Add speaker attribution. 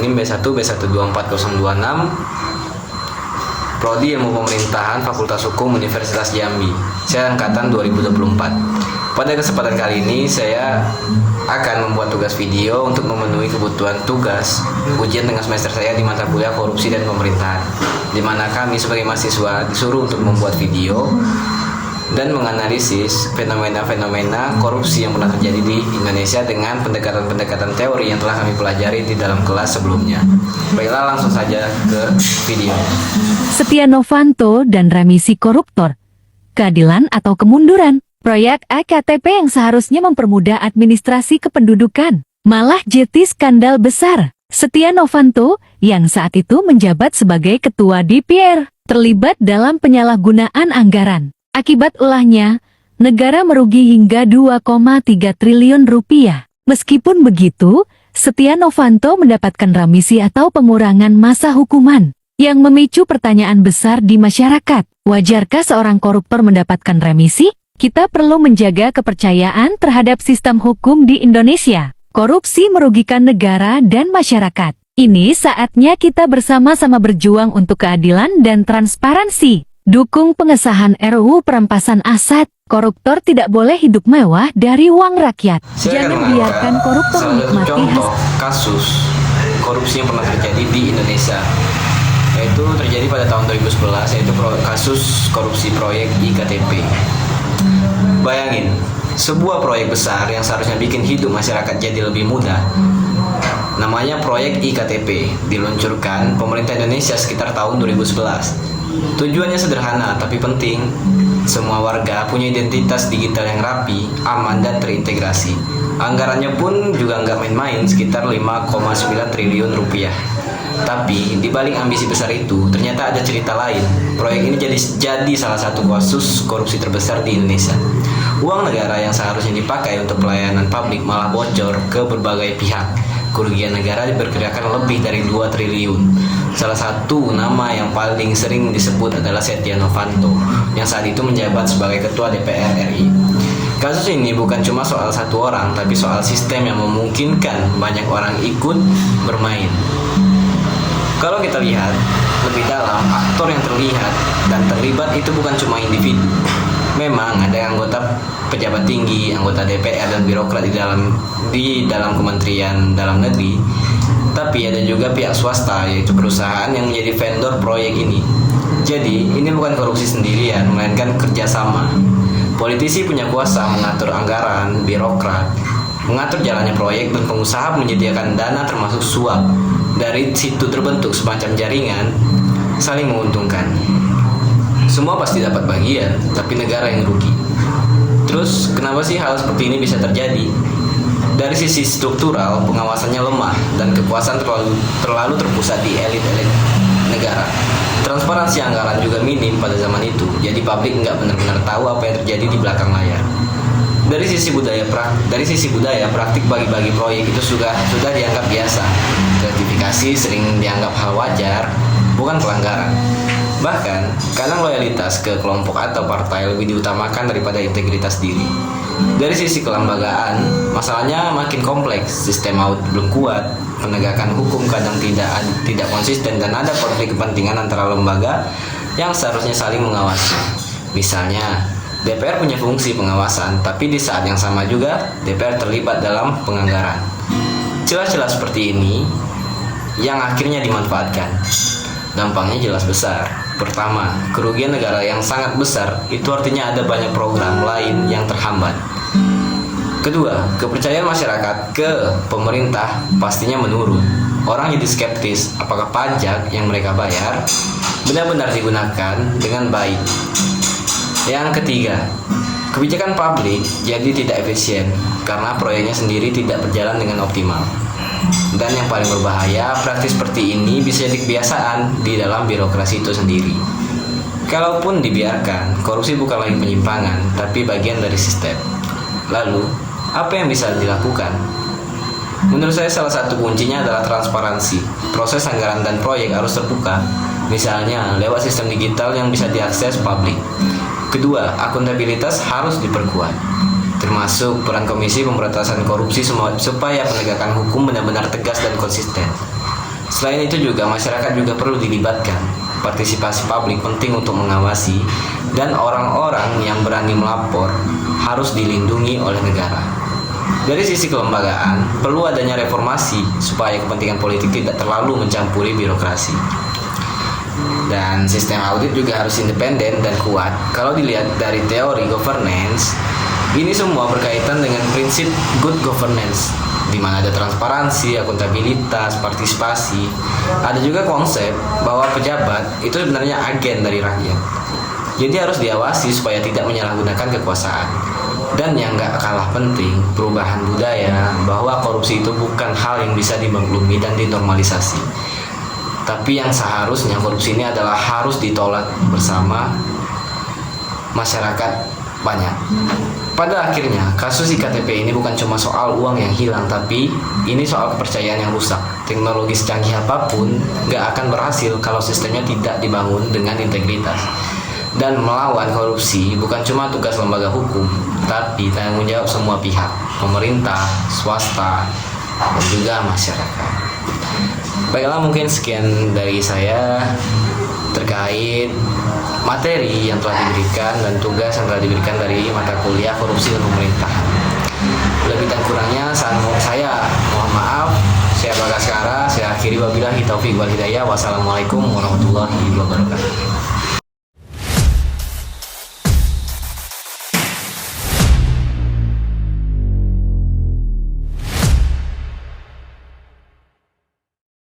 Speaker 1: NIM B1 B124026, Prodi Ilmu Pemerintahan Fakultas Hukum Universitas Jambi. Saya angkatan 2024. Pada kesempatan kali ini saya akan membuat tugas video untuk memenuhi kebutuhan tugas ujian tengah semester saya di mata kuliah Korupsi dan Pemerintahan, di mana kami sebagai mahasiswa disuruh untuk membuat video dan menganalisis fenomena-fenomena korupsi yang pernah terjadi di Indonesia dengan pendekatan-pendekatan teori yang telah kami pelajari di dalam kelas sebelumnya. Baiklah, langsung saja ke video.
Speaker 2: Setia Novanto dan remisi koruptor, keadilan atau kemunduran, proyek EKTP yang seharusnya mempermudah administrasi kependudukan, malah jadi skandal besar. Setia Novanto, yang saat itu menjabat sebagai Ketua DPR, terlibat dalam penyalahgunaan anggaran. Akibat ulahnya, negara merugi hingga 2,3 triliun rupiah. Meskipun begitu, Setia Novanto mendapatkan remisi atau pengurangan masa hukuman, yang memicu pertanyaan besar di masyarakat. Wajarkah seorang koruptor mendapatkan remisi? Kita perlu menjaga kepercayaan terhadap sistem hukum di Indonesia. Korupsi merugikan negara dan masyarakat. Ini saatnya kita bersama-sama berjuang untuk keadilan dan transparansi. Dukung pengesahan RUU perampasan aset. Koruptor tidak boleh hidup mewah dari uang rakyat. Jangan biarkan koruptor menikmati
Speaker 1: contoh kasus korupsi yang pernah terjadi di Indonesia, yaitu terjadi pada tahun 2011, yaitu kasus korupsi proyek IKTP. Bayangin, sebuah proyek besar yang seharusnya bikin hidup masyarakat jadi lebih mudah, namanya proyek IKTP, diluncurkan pemerintah Indonesia sekitar tahun 2011. Tujuannya sederhana tapi penting. Semua warga punya identitas digital yang rapi, aman, dan terintegrasi. Anggarannya pun juga nggak main-main, sekitar 5,9 triliun rupiah. Tapi di balik ambisi besar itu, ternyata ada cerita lain. Proyek ini jadi salah satu kasus korupsi terbesar di Indonesia. Uang negara yang seharusnya dipakai untuk pelayanan publik malah bocor ke berbagai pihak. Kerugian negara diperkirakan lebih dari 2 triliun. Salah satu nama yang paling sering disebut adalah Setia Novanto, yang saat itu menjabat sebagai Ketua DPR RI. Kasus ini bukan cuma soal satu orang, tapi soal sistem yang memungkinkan banyak orang ikut bermain. Kalau kita lihat lebih dalam, aktor yang terlihat dan terlibat itu bukan cuma individu. Memang ada anggota pejabat tinggi, anggota DPR dan birokrat di dalam Kementerian Dalam Negeri, tapi ada juga pihak swasta, yaitu perusahaan yang menjadi vendor proyek ini. Jadi ini bukan korupsi sendirian, melainkan kerjasama. Politisi punya kuasa mengatur anggaran, birokrat mengatur jalannya proyek, dan pengusaha menyediakan dana termasuk suap. Dari situ terbentuk semacam jaringan saling menguntungkan. Semua pasti dapat bagian, tapi negara yang rugi. Terus kenapa sih hal seperti ini bisa terjadi? Dari sisi struktural, pengawasannya lemah dan kekuasaan terlalu terpusat di elit-elit negara. Transparansi anggaran juga minim pada zaman itu, jadi publik nggak benar-benar tahu apa yang terjadi di belakang layar. Dari sisi budaya, praktik bagi-bagi proyek itu sudah dianggap biasa. Gratifikasi sering dianggap hal wajar, bukan pelanggaran. Bahkan, kadang loyalitas ke kelompok atau partai lebih diutamakan daripada integritas diri. Dari sisi kelembagaan, masalahnya makin kompleks. Sistem audit belum kuat, penegakan hukum kadang tidak konsisten, dan ada konflik kepentingan antara lembaga yang seharusnya saling mengawasi. Misalnya, DPR punya fungsi pengawasan, tapi di saat yang sama juga DPR terlibat dalam penganggaran. Celah-celah seperti ini yang akhirnya dimanfaatkan. Dampaknya jelas besar. Pertama, kerugian negara yang sangat besar, itu artinya ada banyak program lain yang terhambat. Kedua, kepercayaan masyarakat ke pemerintah pastinya menurun. Orang jadi skeptis apakah pajak yang mereka bayar benar-benar digunakan dengan baik. Yang ketiga, kebijakan publik jadi tidak efisien karena proyeknya sendiri tidak berjalan dengan optimal. Dan yang paling berbahaya, praktis seperti ini bisa jadi kebiasaan di dalam birokrasi itu sendiri. Kalaupun dibiarkan, korupsi bukan lagi penyimpangan, tapi bagian dari sistem. Lalu, apa yang bisa dilakukan? Menurut saya salah satu kuncinya adalah transparansi. Proses anggaran dan proyek harus terbuka, misalnya lewat sistem digital yang bisa diakses publik. Kedua, akuntabilitas harus diperkuat, termasuk peran Komisi Pemberantasan Korupsi supaya penegakan hukum benar-benar tegas dan konsisten. Selain itu juga masyarakat juga perlu dilibatkan. Partisipasi publik penting untuk mengawasi, dan orang-orang yang berani melapor harus dilindungi oleh negara. Dari sisi kelembagaan, perlu adanya reformasi supaya kepentingan politik tidak terlalu mencampuri birokrasi. Dan sistem audit juga harus independen dan kuat. Kalau dilihat dari teori governance, ini semua berkaitan dengan prinsip good governance, di mana ada transparansi, akuntabilitas, partisipasi. Ada juga konsep bahwa pejabat itu sebenarnya agen dari rakyat. Jadi harus diawasi supaya tidak menyalahgunakan kekuasaan. Dan yang gak kalah penting, perubahan budaya bahwa korupsi itu bukan hal yang bisa dimaklumi dan dinormalisasi. Tapi yang seharusnya korupsi ini adalah harus ditolak bersama masyarakat banyak. Pada akhirnya, kasus IKTP ini bukan cuma soal uang yang hilang, tapi ini soal kepercayaan yang rusak. Teknologi secanggih apapun gak akan berhasil kalau sistemnya tidak dibangun dengan integritas. Dan melawan korupsi bukan cuma tugas lembaga hukum, tapi tanggung jawab semua pihak, pemerintah, swasta, dan juga masyarakat. Baiklah, mungkin sekian dari saya terkait materi yang telah diberikan dan tugas yang telah diberikan dari mata kuliah korupsi dan pemerintahan. Lebih dan kurangnya saya mohon maaf. Saya Bagaskara, saya akhiri wabillahi taufiq wal hidayah. Wassalamualaikum warahmatullahi wabarakatuh.